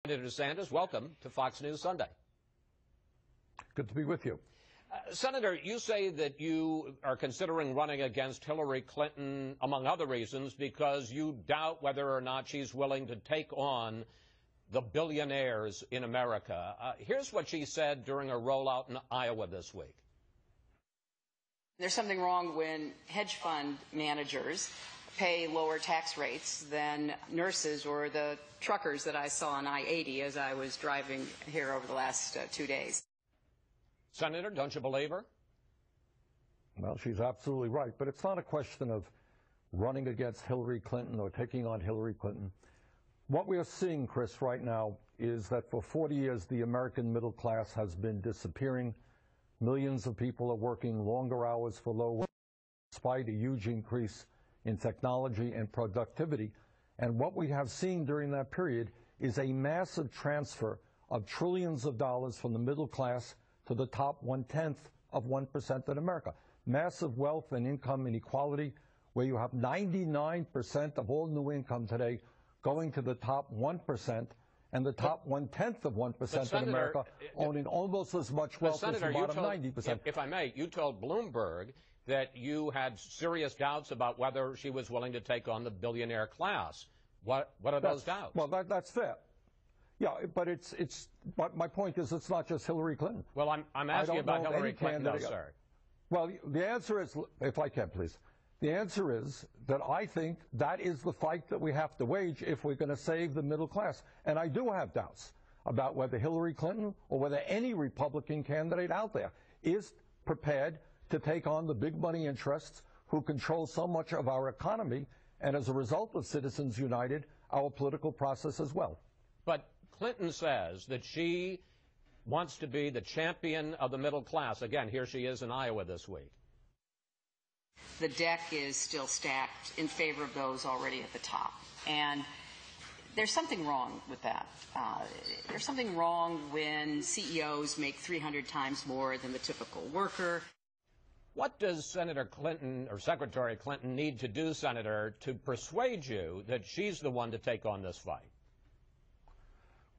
Senator Sanders, welcome to Fox News Sunday. Good to be with you. Senator, you say that you are considering running against Hillary Clinton, among other reasons, because you doubt whether or not she's willing to take on the billionaires in America. Here's what she said during a rollout in Iowa this week. There's something wrong when hedge fund managers pay lower tax rates than nurses or the truckers that I saw on I-80 as I was driving here over the last 2 days. Senator, don't you believe her? Well, she's absolutely right, but it's not a question of running against Hillary Clinton or taking on Hillary Clinton. What we are seeing, Chris, right now is that for 40 years the American middle class has been disappearing. Millions of people are working longer hours for low wages, despite a huge increase in technology and productivity. And what we have seen during that period is a massive transfer of trillions of dollars from the middle class to the top 1/10 of 1% in America. Massive wealth and income inequality, where you have 99% of all new income today going to the top 1%, and the top 1/10 of 1% in America owning almost as much wealth as the bottom 90%. If I may, you told Bloomberg that you had serious doubts about whether she was willing to take on the billionaire class. What are those doubts? Well, that's fair. Yeah, but my point is it's not just Hillary Clinton. Well, I'm asking about Hillary Clinton, though, sir. Well, the answer is, if I can, please. The answer is that I think that is the fight that we have to wage if we're going to save the middle class. And I do have doubts about whether Hillary Clinton or whether any Republican candidate out there is prepared to take on the big money interests who control so much of our economy and, as a result of Citizens United, our political process as well. But Clinton says that she wants to be the champion of the middle class. Again, here she is in Iowa this week. The deck is still stacked in favor of those already at the top. And there's something wrong with that. There's something wrong when CEOs make 300 times more than the typical worker. What does Senator Clinton or Secretary Clinton need to do, Senator, to persuade you that she's the one to take on this fight?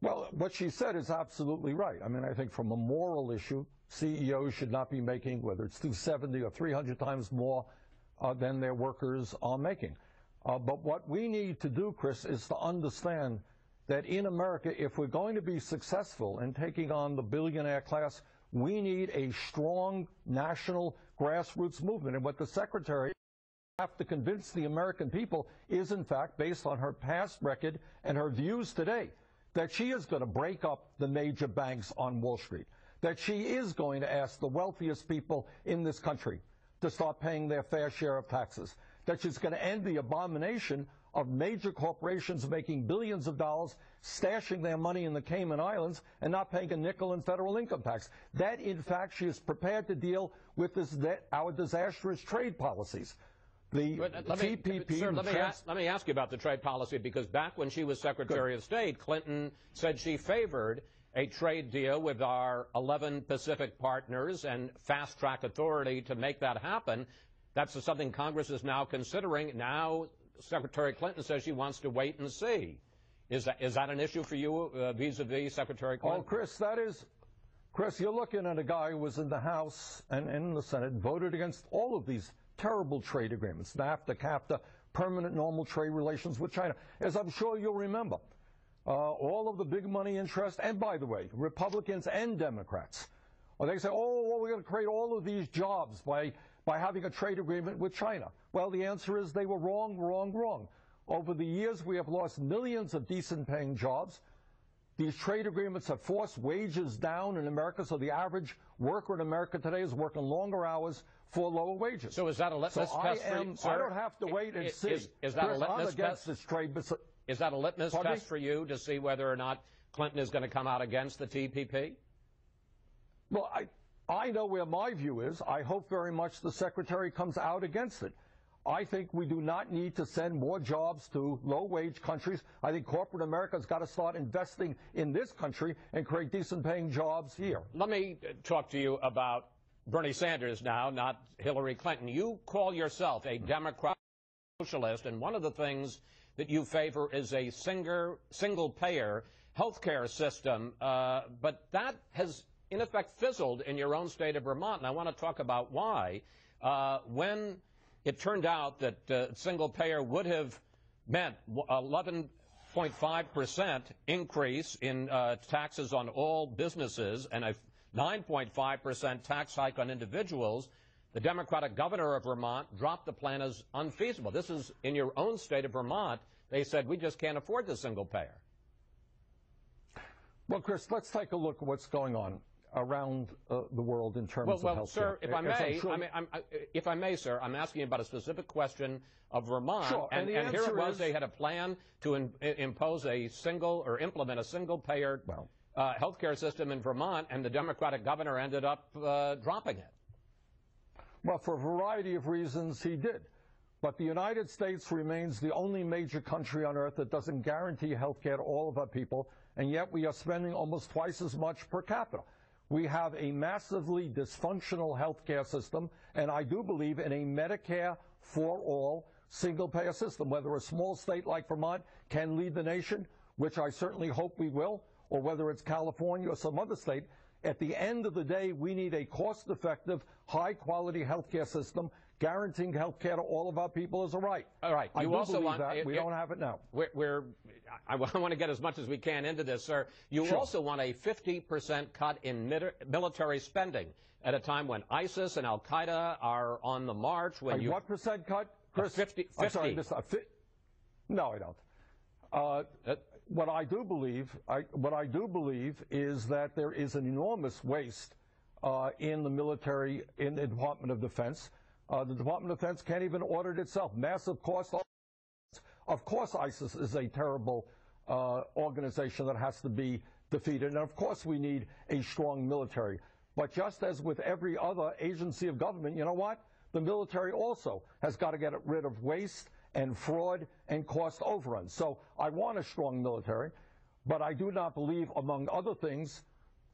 Well, what she said is absolutely right. I mean, I think from a moral issue, CEOs should not be making, whether it's 270 or 300 times more than their workers are making. But what we need to do, Chris, is to understand that in America, if we're going to be successful in taking on the billionaire class, we need a strong national grassroots movement. And what the Secretary have to convince the American people is, in fact, based on her past record and her views today, that she is going to break up the major banks on Wall Street, that she is going to ask the wealthiest people in this country to start paying their fair share of taxes, that she's going to end the abomination of major corporations making billions of dollars, stashing their money in the Cayman Islands, and not paying a nickel in federal income tax. That, in fact, she is prepared to deal with our disastrous trade policies. The TPP. Sir, let me ask you about the trade policy, because back when she was Secretary of State, Clinton said she favored a trade deal with our 11 Pacific partners and fast-track authority to make that happen. That's something Congress is now considering. Now Secretary Clinton says she wants to wait and see. Is that an issue for you vis-a-vis Secretary Clinton? Oh, Chris, you're looking at a guy who was in the House and in the Senate, voted against all of these terrible trade agreements, NAFTA, CAFTA, permanent normal trade relations with China. As I'm sure you'll remember, all of the big money interests, and by the way, Republicans and Democrats, they say, oh, we're going to create all of these jobs by having a trade agreement with China. Well, the answer is they were wrong, wrong, wrong. Over the years, we have lost millions of decent-paying jobs. These trade agreements have forced wages down in America, so the average worker in America today is working longer hours for lower wages. So is that a litmus test for you, sir? I don't have to wait and see. Is that a litmus test? Is that a litmus test for you to see whether or not Clinton is going to come out against the TPP? Well, I know where my view is. I hope very much the Secretary comes out against it. I think we do not need to send more jobs to low-wage countries. I think corporate America has got to start investing in this country and create decent-paying jobs here. Let me talk to you about Bernie Sanders now, not Hillary Clinton. You call yourself a Democrat socialist, and one of the things that you favor is a single-payer healthcare system, but that has, in effect, fizzled in your own state of Vermont, and I want to talk about why. When it turned out that single payer would have meant 11.5% increase in taxes on all businesses and a 9.5% tax hike on individuals, the Democratic governor of Vermont dropped the plan as unfeasible. This is in your own state of Vermont. They said, we just can't afford the single payer. Well, Chris, let's take a look at what's going on around the world in terms of health care. Sir, if I may, if I may, sir, I'm asking about a specific question of Vermont. Sure, and here it was, they had a plan to impose a single or implement a single-payer health care system in Vermont, and the Democratic governor ended up dropping it. Well, for a variety of reasons, he did. But the United States remains the only major country on earth that doesn't guarantee health care to all of our people, and yet we are spending almost twice as much per capita. We have a massively dysfunctional health care system, and I do believe in a Medicare for all single-payer system. Whether a small state like Vermont can lead the nation, which I certainly hope we will, or whether it's California or some other state, at the end of the day, we need a cost-effective, high-quality health care system guaranteeing health care to all of our people as a right. All right. I do believe that. We don't have it now. I want to get as much as we can into this, sir. You also want a 50% cut in military spending at a time when ISIS and Al-Qaeda are on the march. What percent cut, Chris? 50. I'm sorry, no, I don't. What I do believe is that there is an enormous waste in the military, in the Department of Defense. The Department of Defense can't even audit itself. Massive cost. Of course, ISIS is a terrible organization that has to be defeated, and of course we need a strong military. But just as with every other agency of government, you know what? The military also has got to get rid of waste and fraud and cost overruns. So I want a strong military, but I do not believe, among other things,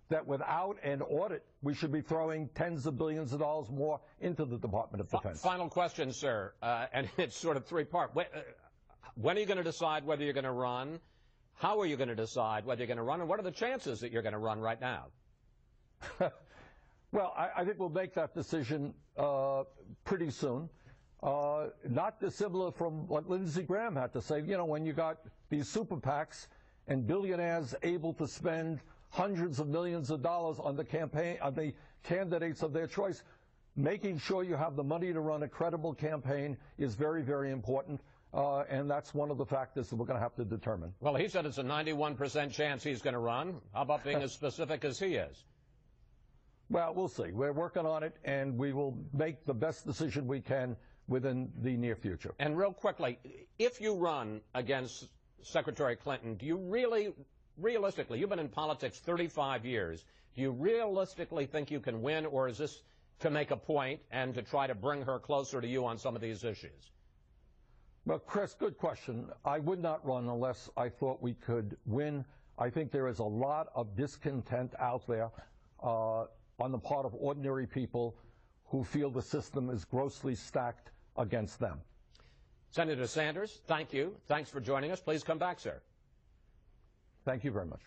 that without an audit, we should be throwing tens of billions of dollars more into the Department of Defense. Final question, sir, and it's sort of three-part. When are you going to decide whether you're going to run? How are you going to decide whether you're going to run? And what are the chances that you're going to run right now? Well, I think we'll make that decision pretty soon. Not dissimilar from what Lindsey Graham had to say. You know, when you got these super PACs and billionaires able to spend hundreds of millions of dollars on the campaign, on the candidates of their choice, making sure you have the money to run a credible campaign is very, very important. And that's one of the factors that we're going to have to determine. Well, he said it's a 91% chance he's going to run. How about being as specific as he is? Well, we'll see. We're working on it, and we will make the best decision we can within the near future. And real quickly, if you run against Secretary Clinton, do you really, realistically, you've been in politics 35 years, do you realistically think you can win, or is this to make a point and to try to bring her closer to you on some of these issues? Well, Chris, good question. I would not run unless I thought we could win. I think there is a lot of discontent out there on the part of ordinary people who feel the system is grossly stacked against them. Senator Sanders, thank you. Thanks for joining us. Please come back, sir. Thank you very much.